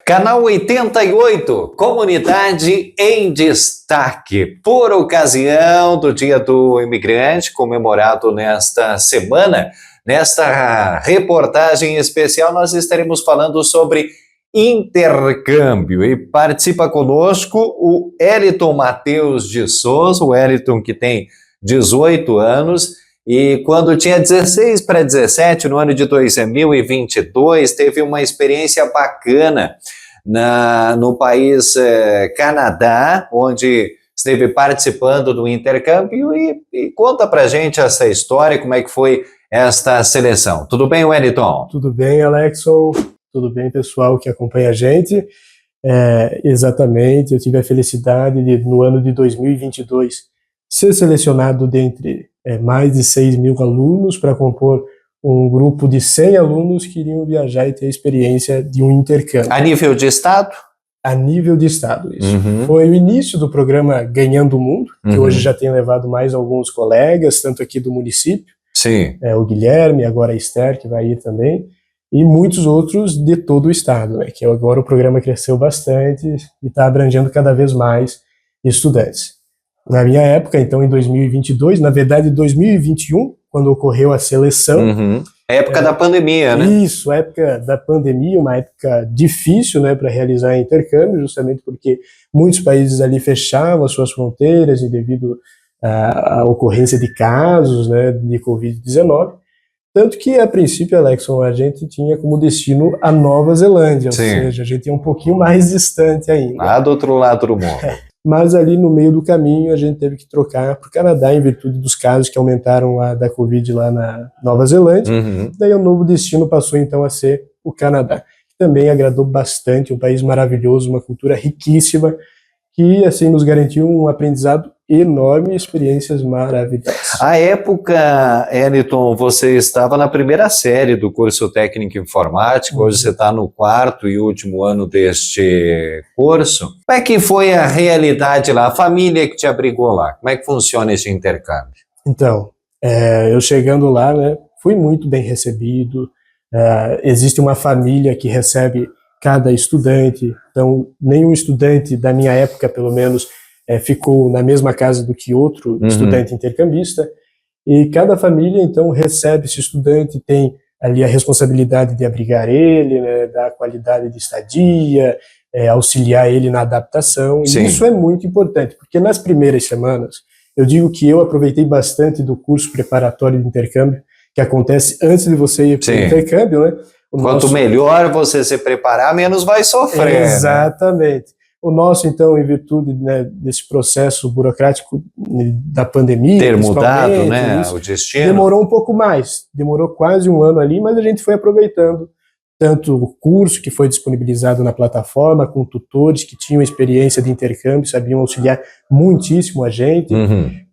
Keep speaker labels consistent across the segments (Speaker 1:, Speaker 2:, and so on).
Speaker 1: Canal 88, Comunidade em Destaque, por ocasião do Dia do Imigrante, comemorado nesta semana. Nesta reportagem especial, nós estaremos falando sobre intercâmbio. E participa conosco o Eliton Matheus de Souza, o Eliton que tem 18 anos, e quando tinha 16 para 17, no ano de 2022, teve uma experiência bacana no país Canadá, onde esteve participando do intercâmbio, e conta pra gente essa história, como é que foi esta seleção. Tudo bem, Wellington?
Speaker 2: Tudo bem, Alexson? Tudo bem, pessoal que acompanha a gente? Exatamente, eu tive a felicidade de, no ano de 2022, ser selecionado dentre mais de 6 mil alunos para compor um grupo de 100 alunos que iriam viajar e ter a experiência de um intercâmbio.
Speaker 1: A nível de estado?
Speaker 2: A nível de estado, isso. Foi o início do programa Ganhando o Mundo, que hoje já tem levado mais alguns colegas, tanto aqui do município,
Speaker 1: sim.
Speaker 2: O Guilherme, agora a Esther, que vai ir também, e muitos outros de todo o estado, né, que agora o programa cresceu bastante e está abrangendo cada vez mais estudantes. Na minha época, então, em 2022, na verdade 2021, quando ocorreu a seleção.
Speaker 1: A época da pandemia, né?
Speaker 2: Isso, a época da pandemia, uma época difícil, né, para realizar intercâmbio, justamente porque muitos países ali fechavam as suas fronteiras e devido à ocorrência de casos, né, de Covid-19. Tanto que, a princípio, Alexson, a gente tinha como destino a Nova Zelândia,
Speaker 1: Sim.
Speaker 2: ou seja, a gente ia um pouquinho mais distante ainda.
Speaker 1: Lá do outro lado do mundo.
Speaker 2: Mas ali no meio do caminho a gente teve que trocar para o Canadá em virtude dos casos que aumentaram da Covid lá na Nova Zelândia. Daí o novo destino passou então a ser o Canadá, que também agradou bastante, um país maravilhoso, uma cultura riquíssima, que assim nos garantiu um aprendizado enorme e experiências maravilhosas.
Speaker 1: À época, Eliton, você estava na primeira série do curso técnico informático, hoje você está no 4º e último ano deste curso. Como é que foi a realidade lá, a família que te abrigou lá? Como é que funciona esse intercâmbio?
Speaker 2: Então, eu chegando lá, né, fui muito bem recebido, existe uma família que recebe cada estudante, então nenhum estudante da minha época, pelo menos, ficou na mesma casa do que outro estudante intercambista, e cada família, então, recebe esse estudante, tem ali a responsabilidade de abrigar ele, né, dar qualidade de estadia, auxiliar ele na adaptação.
Speaker 1: Sim.
Speaker 2: E isso é muito importante, porque nas primeiras semanas, eu digo que eu aproveitei bastante do curso preparatório de intercâmbio, que acontece antes de você ir para o intercâmbio, né?
Speaker 1: Quanto melhor você se preparar, menos vai sofrer.
Speaker 2: Exatamente. Né? O nosso, então, em virtude, né, desse processo burocrático da pandemia,
Speaker 1: ter mudado, né, o destino,
Speaker 2: demorou um pouco mais, demorou quase um ano ali, mas a gente foi aproveitando tanto o curso que foi disponibilizado na plataforma, com tutores que tinham experiência de intercâmbio, sabiam auxiliar muitíssimo a gente,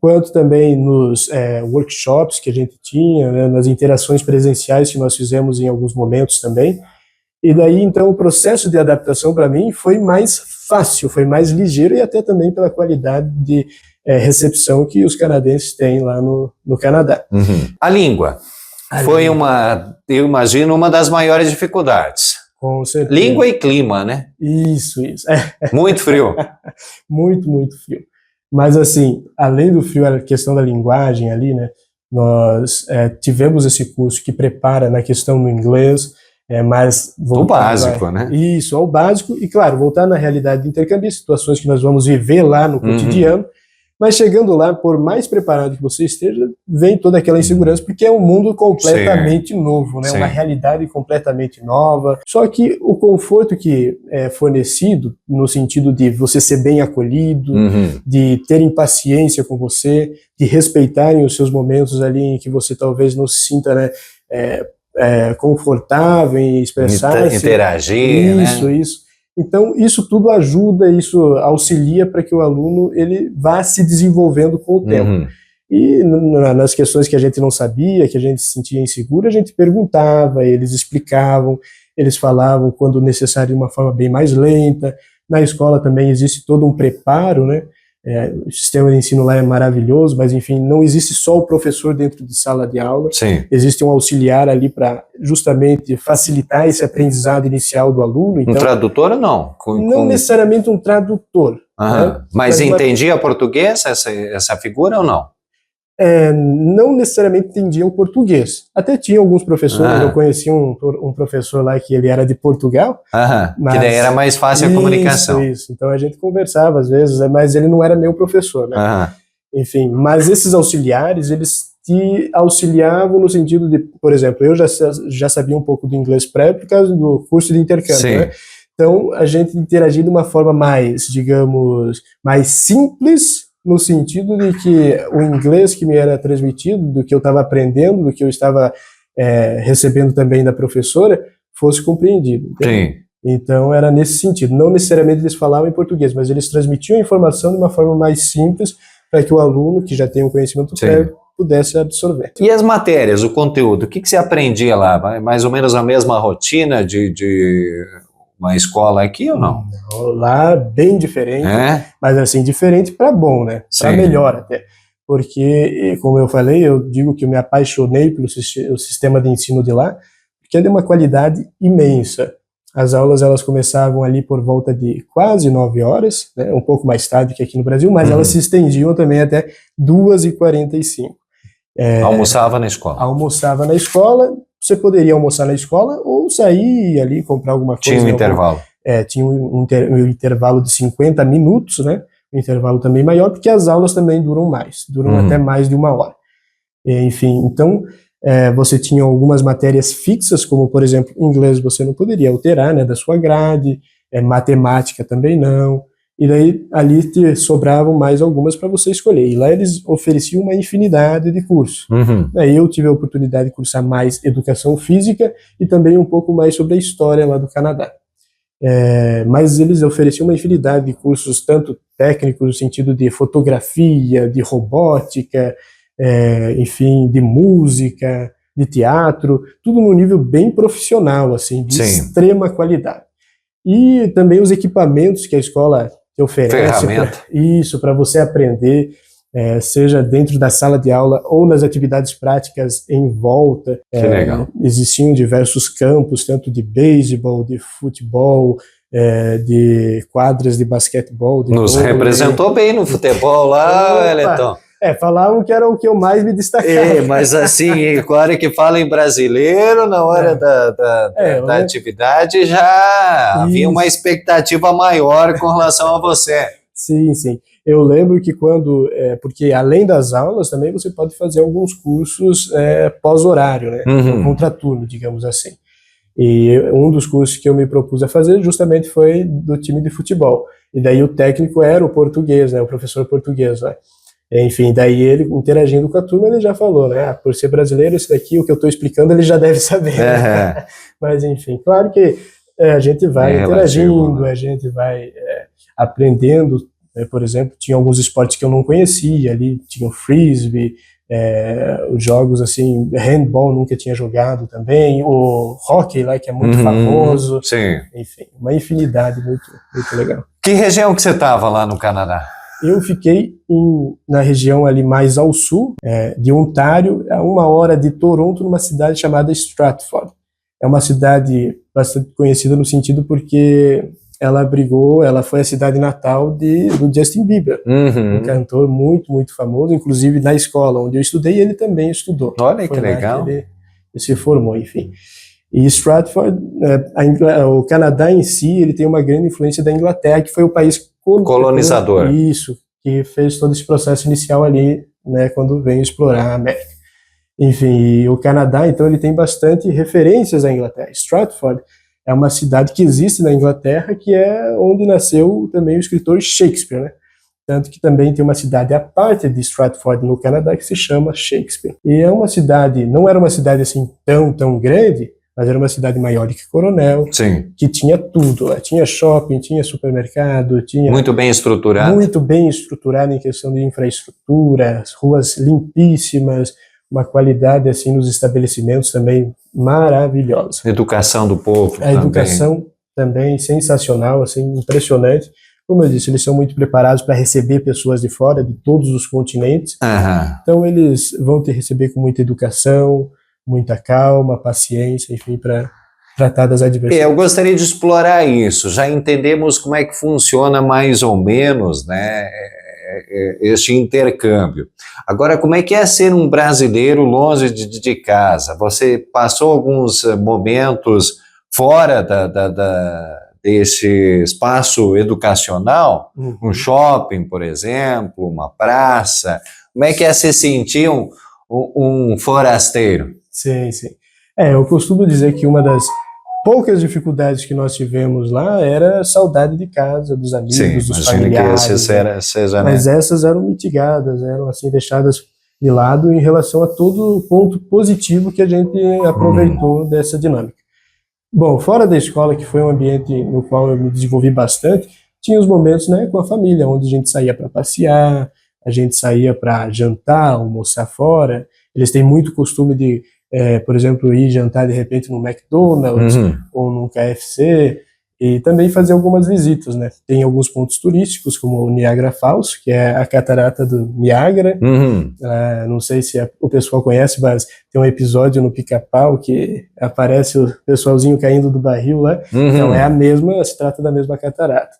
Speaker 2: quanto também nos workshops que a gente tinha, né, nas interações presenciais que nós fizemos em alguns momentos também. E daí, então, o processo de adaptação para mim foi mais fácil, foi mais ligeiro, e até também pela qualidade de recepção que os canadenses têm lá no Canadá.
Speaker 1: A língua foi eu imagino, uma das maiores dificuldades.
Speaker 2: Com certeza.
Speaker 1: Língua e clima, né?
Speaker 2: Isso.
Speaker 1: Muito frio.
Speaker 2: Muito frio. Mas, assim, além do frio, a questão da linguagem ali, né, nós tivemos esse curso que prepara na questão do inglês, mas
Speaker 1: o básico, né?
Speaker 2: Isso, ao básico, e claro, voltar na realidade de intercâmbio, situações que nós vamos viver lá no cotidiano, mas chegando lá, por mais preparado que você esteja, vem toda aquela insegurança, porque é um mundo completamente novo, né? Uma realidade completamente nova. Só que o conforto que é fornecido, no sentido de você ser bem acolhido, de terem paciência com você, de respeitarem os seus momentos ali em que você talvez não se sinta, né, confortável em expressar,
Speaker 1: interagir,
Speaker 2: isso. Então, isso tudo ajuda, isso auxilia para que o aluno ele vá se desenvolvendo com o tempo. E nas questões que a gente não sabia, que a gente se sentia inseguro, a gente perguntava, eles explicavam, eles falavam quando necessário de uma forma bem mais lenta. Na escola também existe todo um preparo, né, O sistema de ensino lá é maravilhoso, mas enfim, não existe só o professor dentro de sala de aula.
Speaker 1: Sim.
Speaker 2: Existe um auxiliar ali para justamente facilitar esse aprendizado inicial do aluno. Então,
Speaker 1: um tradutor ou não?
Speaker 2: Não necessariamente um tradutor. Né?
Speaker 1: Mas entendia português essa figura ou não?
Speaker 2: Não necessariamente entendiam português. Até tinha alguns professores, eu conheci um professor lá que ele era de Portugal.
Speaker 1: Mas, que daí era mais fácil a comunicação.
Speaker 2: Isso, então a gente conversava às vezes, mas ele não era meu professor, né? Enfim, mas esses auxiliares, eles te auxiliavam no sentido de, por exemplo, eu já sabia um pouco do inglês prévio por causa do curso de intercâmbio, né? Então a gente interagia de uma forma mais, digamos, mais simples, no sentido de que o inglês que me era transmitido, do que eu estava aprendendo, do que eu estava recebendo também da professora, fosse compreendido. Entende?
Speaker 1: Sim.
Speaker 2: Então era nesse sentido. Não necessariamente eles falavam em português, mas eles transmitiam a informação de uma forma mais simples para que o aluno, que já tem um conhecimento prévio, pudesse absorver.
Speaker 1: E as matérias, o conteúdo, o que você aprendia lá? Mais ou menos a mesma rotina de uma escola aqui ou não?
Speaker 2: Lá bem diferente, mas assim, diferente para bom, né? Para melhor até. Porque, como eu falei, eu digo que eu me apaixonei pelo sistema de ensino de lá, porque é de uma qualidade imensa. As aulas, elas começavam ali por volta de quase 9 horas, né? Um pouco mais tarde que aqui no Brasil, mas elas se estendiam também até 2h45.
Speaker 1: Almoçava na escola?
Speaker 2: Almoçava na escola. Você poderia almoçar na escola ou sair ali, comprar alguma coisa.
Speaker 1: Tinha um intervalo.
Speaker 2: Tinha um intervalo de 50 minutos, né? Um intervalo também maior, porque as aulas também duram mais, duram até mais de 1 hora. Enfim, então, você tinha algumas matérias fixas, como, por exemplo, inglês você não poderia alterar, né, da sua grade, matemática também não, e daí ali te sobravam mais algumas para você escolher. E lá eles ofereciam uma infinidade de cursos. Aí eu tive a oportunidade de cursar mais educação física e também um pouco mais sobre a história lá do Canadá. Mas eles ofereciam uma infinidade de cursos, tanto técnicos no sentido de fotografia, de robótica, enfim, de música, de teatro, tudo num nível bem profissional, assim, de extrema qualidade. E também os equipamentos que a escola te oferece para você aprender, seja dentro da sala de aula ou nas atividades práticas em volta.
Speaker 1: Que legal.
Speaker 2: Existiam diversos campos, tanto de beisebol, de futebol, de quadras de basquetebol.
Speaker 1: Nos representou bem no futebol lá, Wellington.
Speaker 2: Falavam que era o que eu mais me destacava.
Speaker 1: Mas assim, claro que fala em brasileiro, na hora da atividade já havia uma expectativa maior com relação a você.
Speaker 2: Sim, sim. Eu lembro que quando, porque além das aulas também você pode fazer alguns cursos pós-horário, né? Contraturno, digamos assim. E um dos cursos que eu me propus a fazer justamente foi do time de futebol. E daí o técnico era o português, né? O professor português, né? Enfim, daí ele, interagindo com a turma, ele já falou, né? Por ser brasileiro, esse daqui, o que eu estou explicando, ele já deve saber. Né? Mas, enfim, claro que a gente vai interagindo, a gente vai aprendendo. Por exemplo, tinha alguns esportes que eu não conhecia ali, tinha o frisbee, os jogos assim, handball nunca tinha jogado também, o hockey lá, que é muito famoso.
Speaker 1: Sim.
Speaker 2: Enfim, uma infinidade muito, muito legal.
Speaker 1: Que região que você estava lá no Canadá?
Speaker 2: Eu fiquei na região ali mais ao sul, de Ontário, a 1 hora de Toronto, numa cidade chamada Stratford. É uma cidade bastante conhecida no sentido porque ela foi a cidade natal do Justin Bieber, um cantor muito, muito famoso, inclusive na escola onde eu estudei, ele também estudou.
Speaker 1: Olha que legal.
Speaker 2: Ele se formou, enfim. E Stratford, o Canadá em si, ele tem uma grande influência da Inglaterra, que foi o país
Speaker 1: colonizador.
Speaker 2: Isso, que fez todo esse processo inicial ali, né, quando veio explorar a América. Enfim, o Canadá, então, ele tem bastante referências à Inglaterra. Stratford é uma cidade que existe na Inglaterra, que é onde nasceu também o escritor Shakespeare, né? Tanto que também tem uma cidade à parte de Stratford, no Canadá, que se chama Shakespeare. E é uma cidade, não era uma cidade assim tão grande, mas era uma cidade maior que Coronel, que tinha tudo. Tinha shopping, tinha supermercado, tinha...
Speaker 1: Muito bem estruturado.
Speaker 2: Muito bem estruturado em questão de infraestrutura, ruas limpíssimas, uma qualidade assim nos estabelecimentos também maravilhosa.
Speaker 1: Educação do povo
Speaker 2: A educação também sensacional, assim, impressionante. como eu disse, eles são muito preparados para receber pessoas de fora, de todos os continentes.
Speaker 1: Aham.
Speaker 2: Então eles vão te receber com muita educação, muita calma, paciência, enfim, para tratar das adversidades.
Speaker 1: Eu gostaria de explorar isso. Já entendemos como é que funciona mais ou menos, né, este intercâmbio. Agora, como é que é ser um brasileiro longe de casa? Você passou alguns momentos fora desse espaço educacional? Um shopping, por exemplo, uma praça? Como é que é se sentir um forasteiro?
Speaker 2: Sim, sim. Eu costumo dizer que uma das poucas dificuldades que nós tivemos lá era a saudade de casa, dos amigos, dos familiares.
Speaker 1: Que seja,
Speaker 2: mas essas eram mitigadas, eram assim deixadas de lado em relação a todo o ponto positivo que a gente aproveitou dessa dinâmica. Bom, fora da escola, que foi um ambiente no qual eu me desenvolvi bastante, tinha os momentos, né, com a família, onde a gente saía para passear, a gente saía para jantar, almoçar fora. Eles têm muito costume de por exemplo, ir jantar de repente no McDonald's ou no KFC, e também fazer algumas visitas, né? Tem alguns pontos turísticos, como o Niagara Falls, que é a catarata do Niágara. Não sei se o pessoal conhece, mas tem um episódio no Pica-Pau que aparece o pessoalzinho caindo do barril lá. Então é a mesma, se trata da mesma catarata.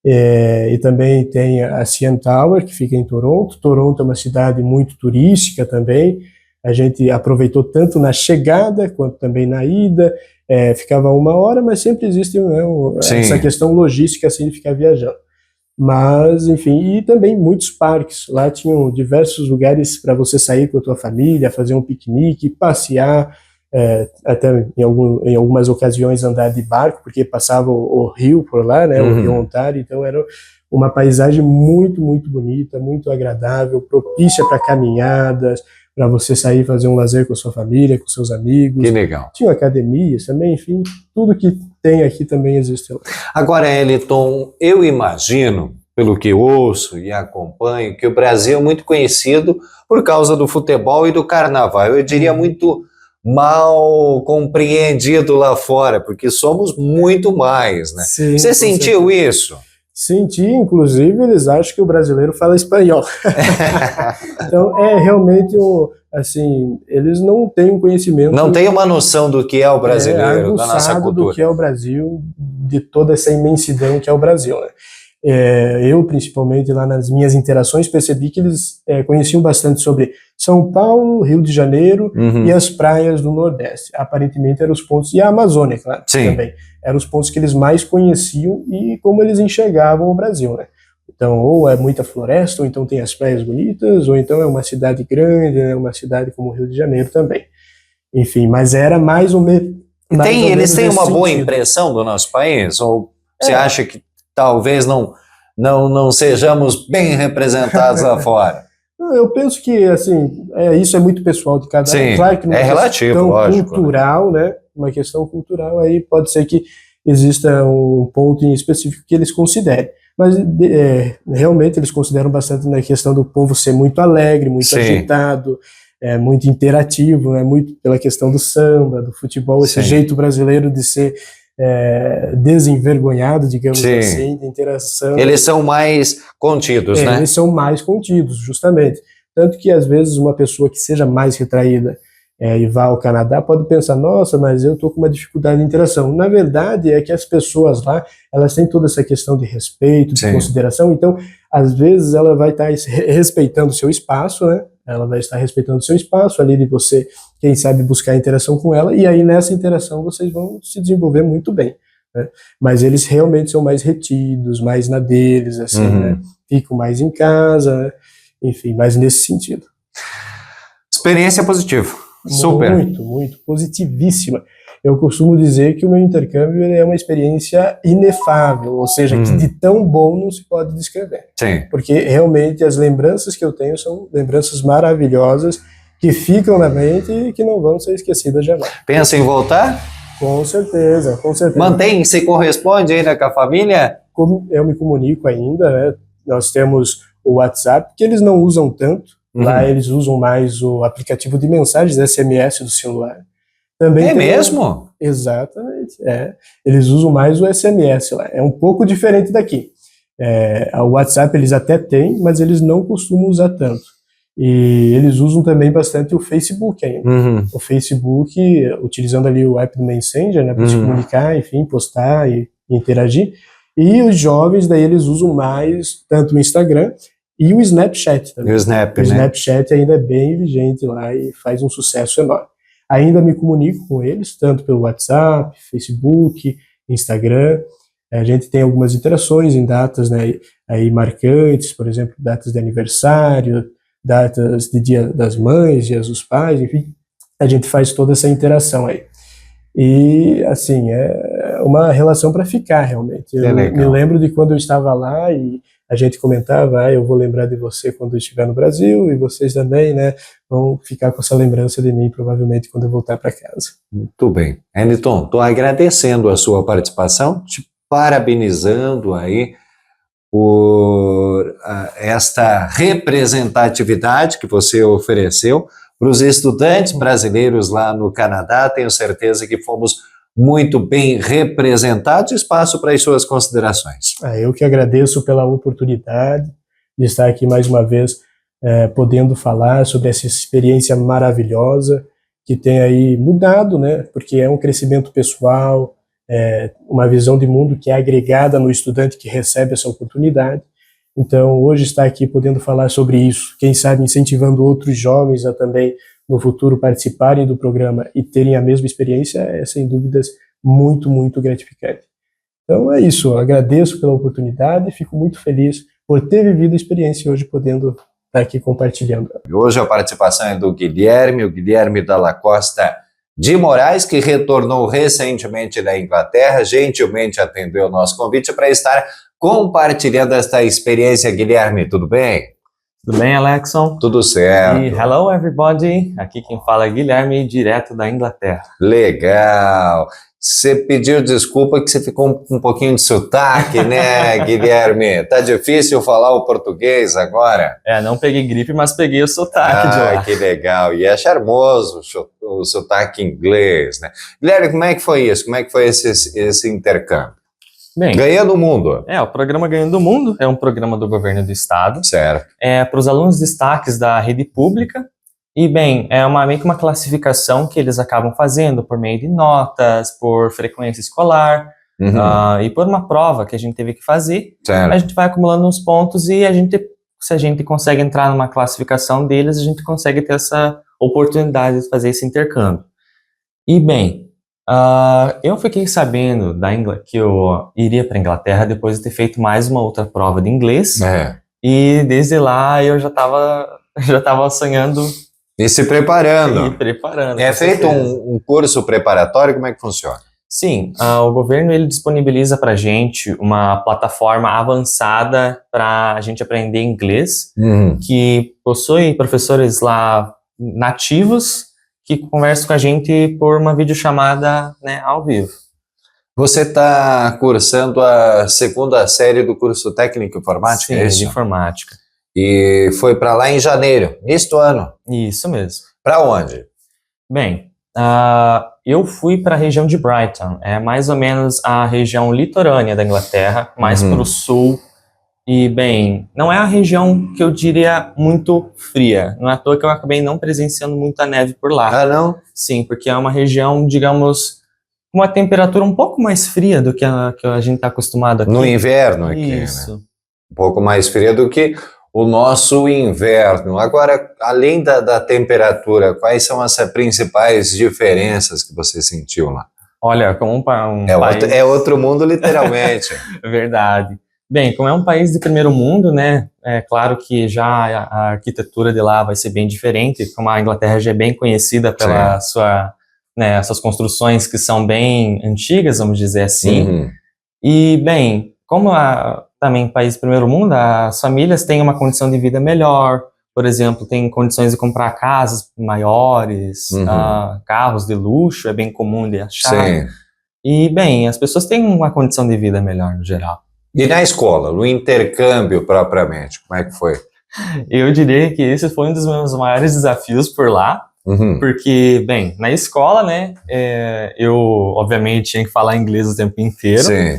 Speaker 2: E também tem a CN Tower, que fica em Toronto. Toronto é uma cidade muito turística também. A gente aproveitou tanto na chegada quanto também na ida, ficava 1 hora, mas sempre existe, né, essa questão logística assim, de ficar viajando. Mas, enfim, e também muitos parques. Lá tinham diversos lugares para você sair com a tua família, fazer um piquenique, passear, até em algumas ocasiões andar de barco, porque passava o rio por lá, né, o Rio Ontário, então era uma paisagem muito, muito bonita, muito agradável, propícia para caminhadas, para você sair e fazer um lazer com a sua família, com seus amigos.
Speaker 1: Que legal.
Speaker 2: Tinha academias também, enfim, tudo que tem aqui também existe lá.
Speaker 1: Agora, Eliton, eu imagino, pelo que ouço e acompanho, que o Brasil é muito conhecido por causa do futebol e do carnaval. Eu diria muito mal compreendido lá fora, porque somos muito mais, né?
Speaker 2: Sim,
Speaker 1: você sentiu isso?
Speaker 2: Senti, inclusive, eles acham que o brasileiro fala espanhol. Então, realmente, assim, eles não têm um conhecimento...
Speaker 1: Não têm uma noção do que é o brasileiro, da nossa cultura.
Speaker 2: Do que é o Brasil, de toda essa imensidão que é o Brasil, né? Eu, principalmente, lá nas minhas interações, percebi que eles conheciam bastante sobre São Paulo, Rio de Janeiro e as praias do Nordeste. Aparentemente eram os pontos, e a Amazônia, claro, também. Eram os pontos que eles mais conheciam e como eles enxergavam o Brasil, né? Então, ou é muita floresta, ou então tem as praias bonitas, ou então é uma cidade grande, né? Uma cidade como o Rio de Janeiro também. Enfim, mas era mais ou menos...
Speaker 1: Eles têm uma boa impressão do nosso país? Ou você acha que talvez não sejamos bem representados lá fora?
Speaker 2: Eu penso que, assim, isso é muito pessoal de cada um. Claro que
Speaker 1: relativo, lógico,
Speaker 2: cultural, né? Uma questão cultural, aí pode ser que exista um ponto em específico que eles considerem. Mas realmente eles consideram bastante na questão do povo ser muito alegre, muito agitado, muito interativo, né? Muito pela questão do samba, do futebol, esse jeito brasileiro de ser desenvergonhado, digamos assim, de interação.
Speaker 1: Eles são mais contidos, né?
Speaker 2: Eles são mais contidos, justamente. Tanto que, às vezes, uma pessoa que seja mais retraída e vá ao Canadá pode pensar, nossa, mas eu estou com uma dificuldade de interação. Na verdade, é que as pessoas lá, elas têm toda essa questão de respeito, de consideração, então, às vezes, ela vai estar respeitando o seu espaço, né? Ela vai estar respeitando o seu espaço, ali de você, quem sabe, buscar interação com ela, e aí nessa interação vocês vão se desenvolver muito bem, né? Mas eles realmente são mais retidos, mais na deles, assim, né? Ficam mais em casa, enfim, mais nesse sentido.
Speaker 1: Experiência positiva. Super.
Speaker 2: Muito, muito positivíssima. Eu costumo dizer que o meu intercâmbio é uma experiência inefável, ou seja, que de tão bom não se pode descrever. Porque realmente as lembranças que eu tenho são lembranças maravilhosas que ficam na mente e que não vão ser esquecidas jamais.
Speaker 1: Pensa em voltar?
Speaker 2: Com certeza, com certeza.
Speaker 1: Você corresponde ainda com a família?
Speaker 2: Eu me comunico ainda, né? Nós temos o WhatsApp, que eles não usam tanto. Lá eles usam mais o aplicativo de mensagens SMS do celular. Também
Speaker 1: mesmo?
Speaker 2: Exatamente. Eles usam mais o SMS lá. É um pouco diferente daqui. O WhatsApp eles até têm, mas eles não costumam usar tanto. E eles usam também bastante o Facebook ainda. O Facebook, utilizando ali o app do Messenger, né, para se comunicar, enfim, postar e interagir. E os jovens, daí eles usam mais tanto o Instagram e o Snapchat também.
Speaker 1: E o Snap,
Speaker 2: o Snapchat ainda é bem vigente lá e faz um sucesso enorme. Ainda me comunico com eles, tanto pelo WhatsApp, Facebook, Instagram. A gente tem algumas interações em datas, né, aí marcantes, por exemplo, datas de aniversário, datas de Dia das Mães, Dias dos Pais, enfim. A gente faz toda essa interação aí. E, assim, é uma relação para ficar, realmente. Eu me lembro de quando eu estava lá e a gente comentava, eu vou lembrar de você quando eu estiver no Brasil e vocês também, né, vão ficar com essa lembrança de mim, provavelmente, quando eu voltar para casa.
Speaker 1: Muito bem. Hamilton, estou agradecendo a sua participação, te parabenizando aí por esta representatividade que você ofereceu para os estudantes brasileiros lá no Canadá. Tenho certeza que fomos muito bem representados. Espaço para as suas considerações.
Speaker 2: Eu que agradeço pela oportunidade de estar aqui mais uma vez, podendo falar sobre essa experiência maravilhosa que tem aí mudado, né? Porque é um crescimento pessoal, uma visão de mundo que é agregada no estudante que recebe essa oportunidade. Então, hoje estar aqui podendo falar sobre isso, quem sabe incentivando outros jovens a também, no futuro, participarem do programa e terem a mesma experiência, é, sem dúvidas, muito, muito gratificante. Então, é isso. Eu agradeço pela oportunidade e fico muito feliz por ter vivido a experiência hoje, podendo estar aqui compartilhando.
Speaker 1: Hoje a participação é do Guilherme, o Guilherme Dalla Costa de Moraes, que retornou recentemente da Inglaterra, gentilmente atendeu o nosso convite para estar compartilhando esta experiência. Guilherme, tudo bem?
Speaker 3: Tudo bem, Alexson?
Speaker 1: Tudo certo.
Speaker 3: E hello, everybody. Aqui quem fala é Guilherme, direto da Inglaterra.
Speaker 1: Legal. Você pediu desculpa que você ficou um pouquinho de sotaque, né, Guilherme? Tá difícil falar o português agora?
Speaker 3: Não peguei gripe, mas peguei o sotaque de lá.
Speaker 1: Que legal. E é charmoso o sotaque inglês, né? Guilherme, como é que foi isso? Como é que foi esse intercâmbio?
Speaker 3: Bem,
Speaker 1: Ganhando o Mundo.
Speaker 3: O programa Ganhando o Mundo é um programa do governo do estado.
Speaker 1: Certo.
Speaker 3: Para os alunos destaques da rede pública. E, bem, é meio que uma classificação que eles acabam fazendo por meio de notas, por frequência escolar, e por uma prova que a gente teve que fazer.
Speaker 1: Certo.
Speaker 3: A gente vai acumulando uns pontos e se a gente consegue entrar numa classificação deles, a gente consegue ter essa oportunidade de fazer esse intercâmbio. E, bem, eu fiquei sabendo que eu iria para a Inglaterra depois de ter feito mais uma outra prova de inglês. E desde lá eu já estava sonhando.
Speaker 1: E se preparando.
Speaker 3: preparando.
Speaker 1: É feito um curso preparatório? Como é que funciona?
Speaker 3: Sim, o governo ele disponibiliza para a gente uma plataforma avançada para a gente aprender inglês, que possui professores lá nativos que conversam com a gente por uma videochamada, né, ao vivo.
Speaker 1: Você está cursando a segunda série do curso técnico informática?
Speaker 3: Sim,
Speaker 1: é isso?
Speaker 3: De informática.
Speaker 1: E foi para lá em janeiro, neste ano.
Speaker 3: Isso mesmo.
Speaker 1: Para onde?
Speaker 3: Bem, eu fui para a região de Brighton, é mais ou menos a região litorânea da Inglaterra, mais para o sul. E, bem, não é a região que eu diria muito fria. Não é à toa que eu acabei não presenciando muita neve por lá.
Speaker 1: Ah, não?
Speaker 3: Sim, porque é uma região, digamos, com uma temperatura um pouco mais fria do que a gente está acostumado aqui.
Speaker 1: No inverno aqui,
Speaker 3: Isso.
Speaker 1: né? Um pouco mais fria do que o nosso inverno. Agora, além da temperatura, quais são as principais diferenças que você sentiu lá?
Speaker 3: Olha, como um país...
Speaker 1: É outro mundo, literalmente.
Speaker 3: Verdade. Bem, como é um país de primeiro mundo, né, é claro que já a arquitetura de lá vai ser bem diferente, como a Inglaterra já é bem conhecida pela suas construções que são bem antigas, vamos dizer assim. E, bem, como também país de primeiro mundo, as famílias têm uma condição de vida melhor, por exemplo, tem condições de comprar casas maiores, carros de luxo, é bem comum de achar.
Speaker 1: Sim.
Speaker 3: E, bem, as pessoas têm uma condição de vida melhor no geral.
Speaker 1: E na escola, no intercâmbio propriamente, como é que foi?
Speaker 3: Eu diria que esse foi um dos meus maiores desafios por lá, porque, bem, na escola, né, eu obviamente tinha que falar inglês o tempo inteiro.
Speaker 1: Sim.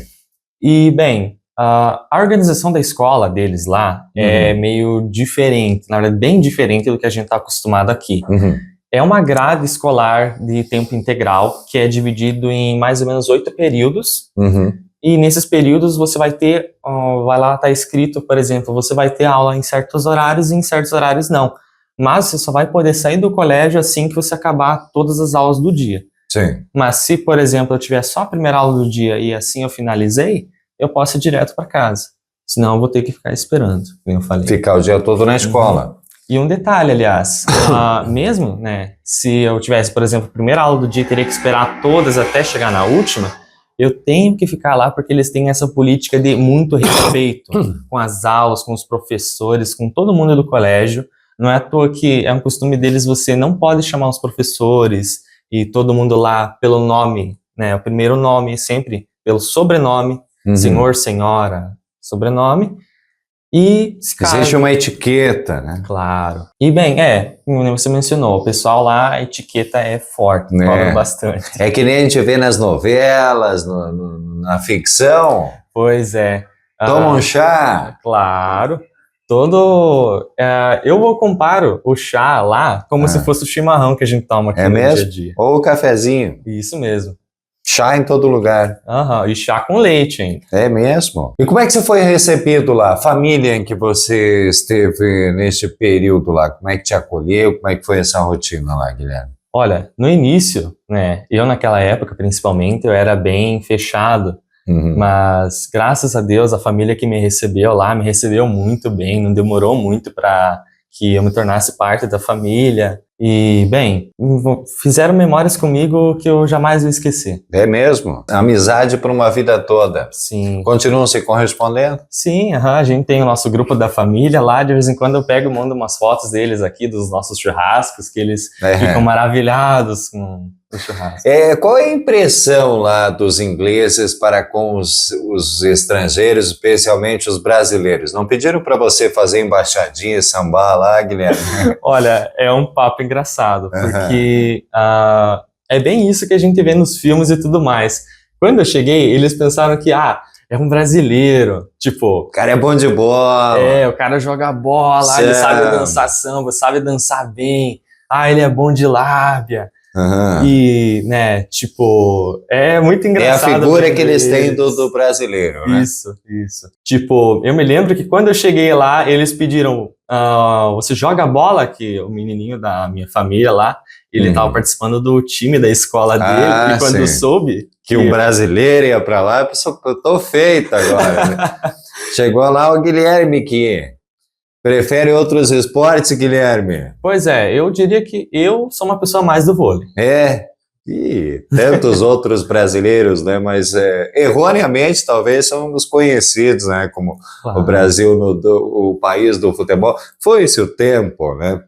Speaker 3: E, bem, A organização da escola deles lá é meio diferente, na verdade, bem diferente do que a gente está acostumado aqui. É uma grade escolar de tempo integral que é dividido em mais ou menos 8 períodos. E nesses períodos você vai ter, vai lá, tá escrito, por exemplo, você vai ter aula em certos horários e em certos horários não. Mas você só vai poder sair do colégio assim que você acabar todas as aulas do dia.
Speaker 1: Sim.
Speaker 3: Mas se, por exemplo, eu tiver só a primeira aula do dia e assim eu finalizei, eu posso ir direto para casa. Senão eu vou ter que ficar esperando, como eu falei.
Speaker 1: Ficar o dia todo na escola.
Speaker 3: E um detalhe, aliás, mesmo, né, se eu tivesse, por exemplo, a primeira aula do dia e teria que esperar todas até chegar na última, eu tenho que ficar lá porque eles têm essa política de muito respeito com as aulas, com os professores, com todo mundo do colégio. Não é à toa que é um costume deles, você não pode chamar os professores e todo mundo lá pelo nome, né, o primeiro nome sempre pelo sobrenome, senhor, senhora, sobrenome. E
Speaker 1: existe uma etiqueta, né?
Speaker 3: Claro. E bem, como você mencionou, o pessoal lá, a etiqueta é forte, cobra bastante.
Speaker 1: É que nem a gente vê nas novelas, na ficção.
Speaker 3: Pois é.
Speaker 1: Toma um chá.
Speaker 3: Claro. Eu comparo o chá lá como se fosse o chimarrão que a gente toma aqui no dia a dia.
Speaker 1: Ou o cafezinho.
Speaker 3: Isso mesmo.
Speaker 1: Chá em todo lugar.
Speaker 3: E chá com leite, hein?
Speaker 1: É mesmo? E como é que você foi recebido lá? A família em que você esteve neste período lá, como é que te acolheu? Como é que foi essa rotina lá, Guilherme?
Speaker 3: Olha, no início, né, eu naquela época principalmente, eu era bem fechado, mas graças a Deus a família que me recebeu lá me recebeu muito bem, não demorou muito para que eu me tornasse parte da família. E, bem, fizeram memórias comigo que eu jamais vou esquecer.
Speaker 1: É mesmo? Amizade por uma vida toda.
Speaker 3: Sim.
Speaker 1: Continuam se correspondendo?
Speaker 3: Sim, a gente tem o nosso grupo da família lá, de vez em quando eu pego e mando umas fotos deles aqui, dos nossos churrascos, que eles ficam maravilhados com o churrasco.
Speaker 1: Qual é a impressão lá dos ingleses para com os estrangeiros, especialmente os brasileiros? Não pediram para você fazer embaixadinha, sambar lá, Guilherme?
Speaker 3: Olha, é um papo engraçado, porque é bem isso que a gente vê nos filmes e tudo mais. Quando eu cheguei, eles pensaram que, é um brasileiro, tipo...
Speaker 1: O cara é bom de bola.
Speaker 3: O cara joga bola, ele sabe dançar samba, sabe dançar bem, ele é bom de lábia. E, né, tipo, é muito engraçado.
Speaker 1: É a figura que eles têm do brasileiro, né?
Speaker 3: Isso. Tipo, eu me lembro que quando eu cheguei lá, eles pediram, você joga bola? Que o menininho da minha família lá, ele tava participando do time da escola dele, e quando eu soube...
Speaker 1: Que um brasileiro ia pra lá, eu tô feito agora, né? Chegou lá o Guilherme que... Prefere outros esportes, Guilherme?
Speaker 3: Pois é, eu diria que eu sou uma pessoa mais do vôlei.
Speaker 1: E tantos outros brasileiros, né? Mas erroneamente talvez somos conhecidos, né? Como o Brasil, o país do futebol. Foi-se o tempo, né?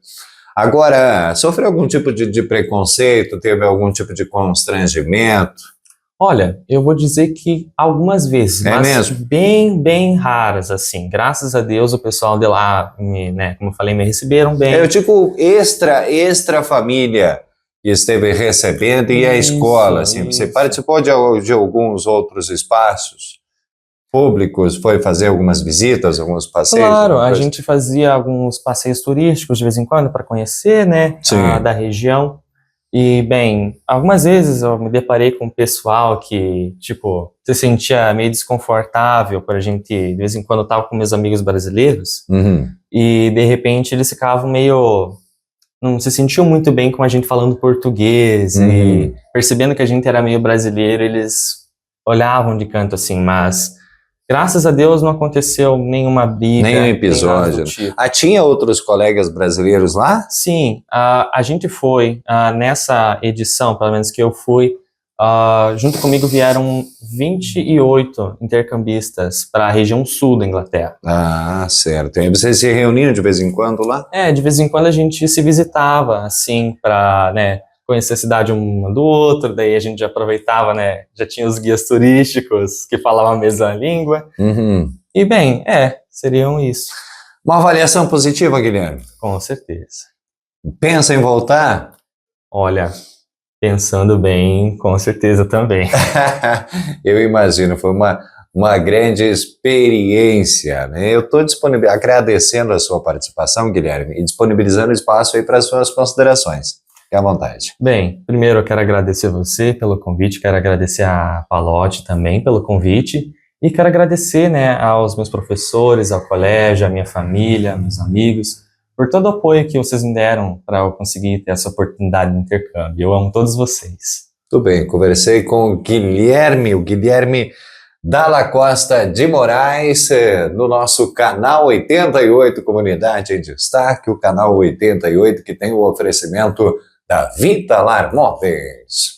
Speaker 1: Agora, sofreu algum tipo de preconceito? Teve algum tipo de constrangimento?
Speaker 3: Olha, eu vou dizer que algumas vezes, mas
Speaker 1: mesmo?
Speaker 3: bem raras, assim. Graças a Deus o pessoal de lá, como eu falei, me receberam bem.
Speaker 1: Eu tipo extra família que esteve recebendo e a escola, assim. Você participou de alguns outros espaços públicos, foi fazer algumas visitas, alguns passeios?
Speaker 3: Claro, a gente fazia alguns passeios turísticos de vez em quando para conhecer, né, da região. E, bem, algumas vezes eu me deparei com um pessoal que, tipo, se sentia meio desconfortável por a gente, de vez em quando eu tava com meus amigos brasileiros, e de repente eles ficavam meio... não se sentiam muito bem com a gente falando português, e percebendo que a gente era meio brasileiro, eles olhavam de canto assim, mas... graças a Deus não aconteceu nenhuma briga.
Speaker 1: Nenhum episódio.
Speaker 3: Tipo.
Speaker 1: Tinha outros colegas brasileiros lá?
Speaker 3: Sim, a gente foi, nessa edição, pelo menos que eu fui, junto comigo vieram 28 intercambistas para a região sul da Inglaterra.
Speaker 1: Certo. E vocês se reuniam de vez em quando lá?
Speaker 3: De vez em quando a gente se visitava, assim, para, né, conhecer a cidade um do outro, daí a gente já aproveitava, né, já tinha os guias turísticos que falavam a mesma língua. E, bem, seriam isso.
Speaker 1: Uma avaliação positiva, Guilherme?
Speaker 3: Com certeza.
Speaker 1: Pensa em voltar?
Speaker 3: Olha, pensando bem, com certeza também.
Speaker 1: Eu imagino, foi uma grande experiência, né? Eu estou agradecendo a sua participação, Guilherme, e disponibilizando espaço aí para as suas considerações. Fique à vontade.
Speaker 3: Bem, primeiro eu quero agradecer você pelo convite, quero agradecer a Palote também pelo convite e quero agradecer, né, aos meus professores, ao colégio, à minha família, meus amigos, por todo o apoio que vocês me deram para eu conseguir ter essa oportunidade de intercâmbio. Eu amo todos vocês.
Speaker 1: Tudo bem, conversei com o Guilherme Dalla Costa de Moraes, no nosso canal 88 Comunidade em Destaque, o canal 88 que tem o oferecimento da Vitalar Móveis.